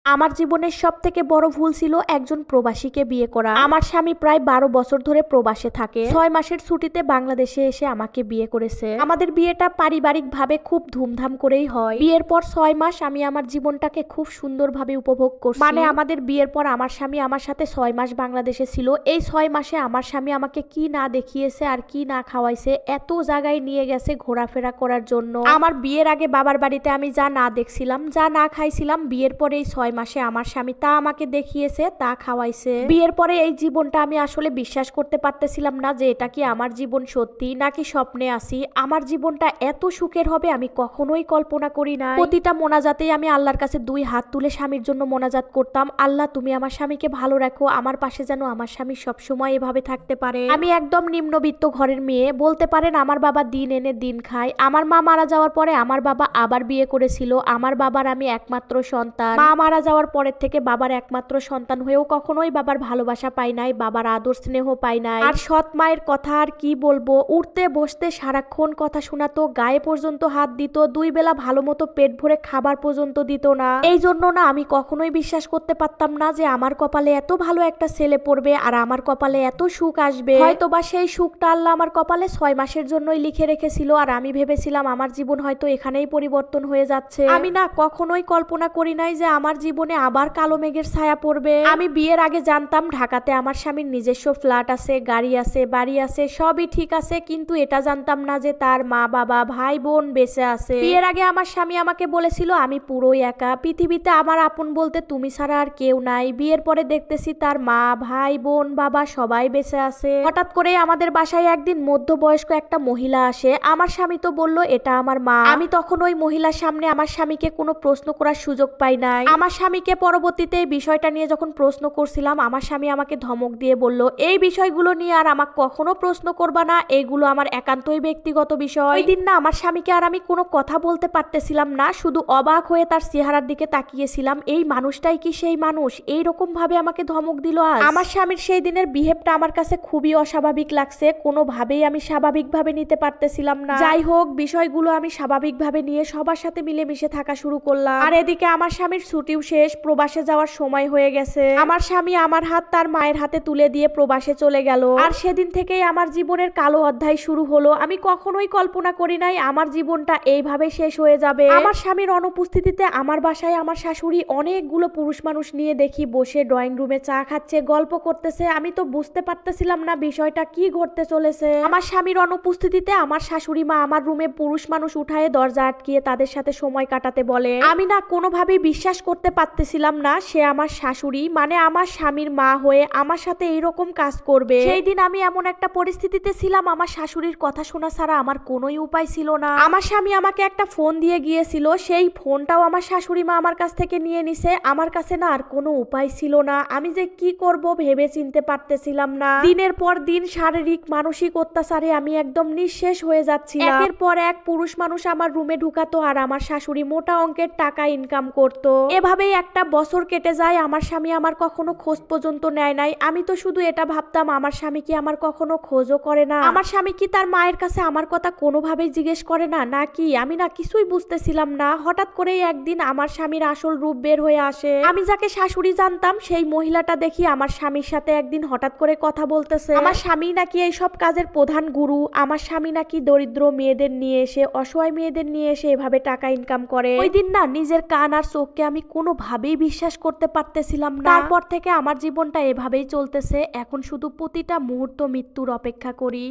আমার জীবনের সবথেকে বড় ভুল ছিল একজন প্রবাসীকে বিয়ে করা। আমার স্বামী প্রায় 12 বছর ধরে প্রবাসে থাকে। 6 মাসের ছুটিতে বাংলাদেশে এসে আমাকে বিয়ে করেছে। আমাদের বিয়েটা পারিবারিকভাবে খুব ধুমধাম করেই হয়। বিয়ের পর 6 মাস আমি আমার জীবনটাকে খুব সুন্দরভাবে উপভোগ করছি। মানে আমাদের বিয়ের পর আমার স্বামী আমার সাথে 6 মাস বাংলাদেশে ছিল। এই 6 মাসে আমার স্বামী আমাকে কি না দেখিয়েছে আর কি না খাওয়াইছে, এত জায়গায় নিয়ে গেছে ঘোরাফেরা করার জন্য। আমার বিয়ের আগে বাবার বাড়িতে আমি যা না দেখছিলাম, যা না খাইছিলাম, বিয়ের পরে এই 6 মাসে আমার স্বামী তা আমাকে দেখিয়েছে, তা খাওয়াইছে। বিয়ের পরে এই জীবনটা আমি আসলে বিশ্বাস করতে পারতেছিলাম না যে এটা কি আমার জীবন সত্যি নাকি স্বপ্নে আছি। আমার জীবনটা এত সুখের হবে আমি কখনোই কল্পনা করি না। প্রতিটা মোনাজাতেই আমি আল্লাহর কাছে 2 হাত তুলে স্বামীর জন্য মোনাজাত করতাম, আল্লাহ তুমি আমার স্বামীকে ভালো রাখো, আমার পাশে যেন আমার স্বামী সবসময় এভাবে থাকতে পারে। আমি একদম নিম্নবিত্ত ঘরের মেয়ে বলতে পারেন। আমার বাবা দিন এনে দিন খায়। আমার মা মারা যাওয়ার পরে আমার বাবা আবার বিয়ে করেছিল। আমার বাবার আমি একমাত্র সন্তান। মা মারা যাওয়ার পরের থেকে বাবার একমাত্র সন্তান হয়েও কখনোই বাবার ভালোবাসা পাই নাই, বাবার আদর স্নেহ পাই নাই। আর সৎ মায়ের কথা আর কি বলবো, উঠতে বসতে সারাক্ষণ কথা শোনাতো, গায়ে পর্যন্ত হাত দিত, 2 বেলা ভালো মতো পেট ভরে খাবার পর্যন্ত দিত না। এই জন্য না আমি কখনোই বিশ্বাস করতে পারতাম না যে আমার কপালে এত ভালো একটা ছেলে পড়বে আর আমার কপালে এত সুখ আসবে। হয়তো বা সেই সুখটা আল্লাহ আমার কপালে 6 মাসের জন্যই লিখে রেখেছিল আর আমি ভেবেছিলাম আমার জীবন হয়তো এখানেই পরিবর্তন হয়ে যাচ্ছে। আমি না কখনোই কল্পনা করি নাই যে আমার জীবনে আবার কালো মেঘের ছায়া পড়বে। আমি বিয়ের আগে জানতাম ঢাকাতে আমার স্বামীর নিজস্ব ফ্ল্যাট আছে, গাড়ি আছে, বাড়ি আছে, সবই ঠিক আছে, কিন্তু এটা জানতাম না যে তার মা বাবা ভাই বোন বেঁচে আছে। বিয়ের আগে আমার স্বামী আমাকে বলেছিল আমি পুরোই একা, পৃথিবীতে আমার আপন বলতে তুমি ছাড়া আর কেউ নাই। বিয়ের পরে দেখতেছি তার মা ভাই বোন বাবা সবাই বেঁচে আছে। হঠাৎ করে আমাদের বাসায় একদিন মধ্যবয়স্ক একটা মহিলা আসে। আমার স্বামী তো বলল এটা আমার মা। আমি তখন ওই মহিলার সামনে আমার স্বামীকে কোনো প্রশ্ন করার সুযোগ পাই নাই। আমার স্বামীকে পরবর্তীতে এই বিষয়টা নিয়ে যখন প্রশ্ন করছিলাম, আমার স্বামী আমাকে ধমক দিয়ে বলল এই বিষয়গুলো নিয়ে আর আমাকে কখনো প্রশ্ন করবা না, এইগুলো আমার একান্তই ব্যক্তিগত বিষয়। ওই দিন না আমার স্বামীকে আর আমি কোনো কথা বলতে পারতেছিলাম না, শুধু অবাক হয়ে তার চেহারার দিকে তাকিয়েছিলাম। এই মানুষটাই কি সেই মানুষ? এইরকম ভাবে আমাকে ধমক দিল আজ। আমার স্বামীর সেই দিনের বিহেভটা আমার কাছে খুবই অস্বাভাবিক লাগছে, কোনোভাবেই আমি স্বাভাবিকভাবে নিতে পারতেছিলাম না। যাই হোক, বিষয়গুলো আমি স্বাভাবিকভাবে নিয়ে সবার সাথে মিলেমিশে থাকা শুরু করলাম। আর এদিকে আমার স্বামীর ছুটিও শেষ, প্রবাসে যাওয়ার সময় হয়ে গেছে। আমার স্বামী আমার হাত তার মায়ের হাতে তুলে দিয়ে প্রবাসে চলে গেল। আর সেদিন থেকেই আমার জীবনের কালো অধ্যায় শুরু হলো। আমি কখনোই কল্পনা করি নাই আমার জীবনটা এইভাবে শেষ হয়ে যাবে। আমার স্বামীর অনুপস্থিতিতে আমার বাসায় আমার শাশুড়ি অনেকগুলো পুরুষ মানুষ নিয়ে দেখি বসে ড্রয়িং রুমে চা খাচ্ছে, গল্প করতেছে। আমি তো বুঝতে পারতেছিলাম না বিষয়টা কি ঘটতে চলেছে। আমার স্বামীর অনুপস্থিতিতে আমার শাশুড়ি মা আমার রুমে পুরুষ মানুষ উঠায়ে দরজা আটকিয়ে তাদের সাথে সময় কাটাতে বলে। আমি না কোনোভাবেই বিশ্বাস করতে পারতেছিলাম না সে আমার শাশুড়ি, মানে আমার স্বামীর মা হয়ে আমার সাথে এইরকম কাজ করবে। সেই দিন আমি এমন একটা পরিস্থিতিতে ছিলাম, আমার শাশুড়ির কথা শোনা ছাড়া আমার কোনোই উপায় ছিল না। আমার স্বামী আমাকে একটা ফোন দিয়ে গিয়েছিল, সেই ফোনটাও আমার শাশুড়ি মা আমার কাছ থেকে নিয়ে নিছে। আমার কাছে না আর কোনো উপায় ছিল না, আমি যে কি করব ভেবে চিনতে পারতেছিলাম না। দিনের পর দিন শারীরিক মানসিক অত্যাচারে আমি একদম নিঃশেষ হয়ে যাচ্ছি। একের পর এক পুরুষ মানুষ আমার রুমে ঢুকাতো আর আমার শাশুড়ি মোটা অঙ্কের টাকা ইনকাম করতো। এভাবেই একটা বছর কেটে যায়, আমার স্বামী আমার কখনো খোঁজ পর্যন্ত নেয় নাই। আমি তো শুধু এটা ভাবতাম আমার স্বামী কি আমার কখনো খোঁজও করে না, আমার স্বামী কি তার মায়ের কাছে আমার কথা কোনোভাবেই জিজ্ঞেস করে না নাকি, আমি না কিছুই বুঝতেছিলাম না। হঠাৎ করেই একদিন আমার স্বামীর আসল রূপ বের হয়ে আসে। আমি যাকে শাশুড়ি জানতাম সেই মহিলাটা দেখি আমার স্বামীর সাথে একদিন হঠাৎ করে কথা বলতেছে। আমার স্বামী নাকি এই সব কাজের প্রধান গুরু, আমার স্বামী নাকি দরিদ্র মেয়েদের নিয়ে এসে, অসহায় মেয়েদের নিয়ে এসে এভাবে টাকা ইনকাম করে। ওই দিন না নিজের কান আর চোখকে আমি কোনোভাবেই বিশ্বাস করতে পারতেছিলাম না। তারপর থেকে আমার জীবনটা এভাবেই চলতেছে, এখন শুধু প্রতিটা মুহূর্ত মৃত্যুর অপেক্ষা করি।